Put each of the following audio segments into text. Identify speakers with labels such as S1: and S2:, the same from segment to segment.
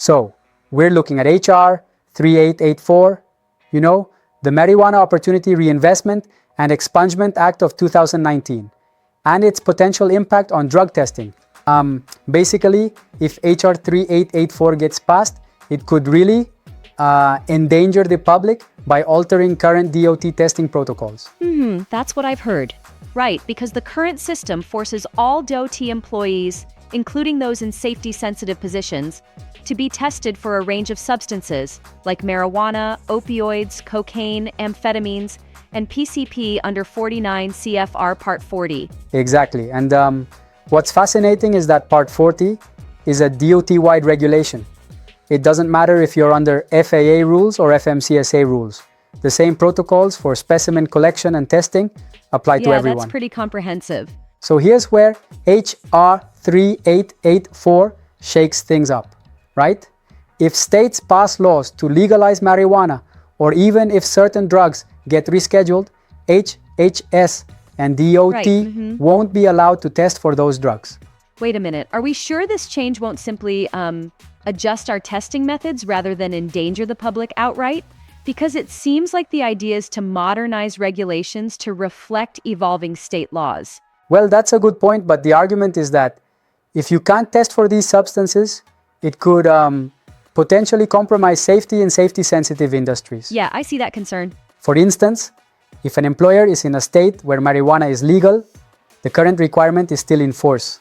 S1: So, we're looking at HR 3884, the Marijuana Opportunity Reinvestment and Expungement Act of 2019, and its potential impact on drug testing. Basically, if HR 3884 gets passed, it could really endanger the public by altering current DOT testing protocols.
S2: That's what I've heard. Right, because the current system forces all DOT employees, including those in safety-sensitive positions, to be tested for a range of substances like marijuana, opioids, cocaine, amphetamines, and PCP under 49 CFR Part 40.
S1: Exactly, and what's fascinating is that Part 40 is a DOT-wide regulation. It doesn't matter if you're under FAA rules or FMCSA rules. The same protocols for specimen collection and testing apply to everyone.
S2: Yeah, that's pretty comprehensive.
S1: So here's where HR 3884 shakes things up, right? If states pass laws to legalize marijuana, or even if certain drugs get rescheduled, HHS and DOT won't be allowed to test for those drugs.
S2: Wait a minute, are we sure this change won't simply adjust our testing methods rather than endanger the public outright? Because it seems like the idea is to modernize regulations to reflect evolving state laws.
S1: Well, that's a good point, but the argument is that if you can't test for these substances, it could potentially compromise safety in safety-sensitive industries.
S2: Yeah, I see that concern.
S1: For instance, if an employer is in a state where marijuana is legal, the current requirement is still in force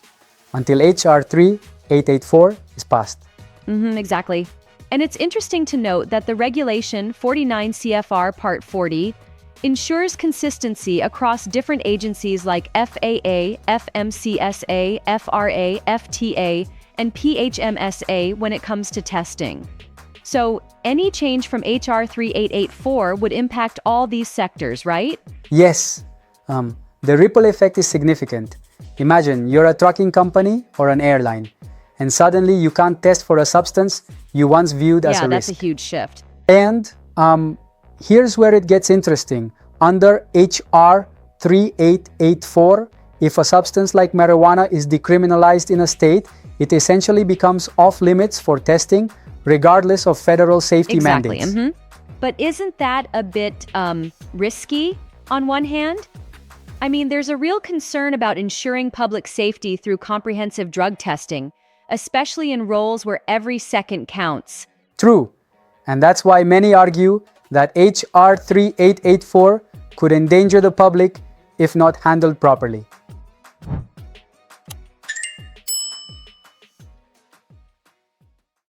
S1: until HR 3884 is passed.
S2: Exactly. And it's interesting to note that the regulation 49 CFR Part 40 ensures consistency across different agencies like FAA, FMCSA, FRA, FTA, and PHMSA when it comes to testing. So any change from HR 3884 would impact all these sectors, right?
S1: Yes. The ripple effect is significant. Imagine you're a trucking company or an airline, and suddenly you can't test for a substance you once viewed as a risk.
S2: Yeah, that's a huge shift.
S1: And here's where it gets interesting. Under HR 3884, if a substance like marijuana is decriminalized in a state, it essentially becomes off limits for testing, regardless of federal safety mandates.
S2: But isn't that a bit risky on one hand? I mean, there's a real concern about ensuring public safety through comprehensive drug testing, especially in roles where every second counts.
S1: True. And that's why many argue that HR 3884 could endanger the public if not handled properly.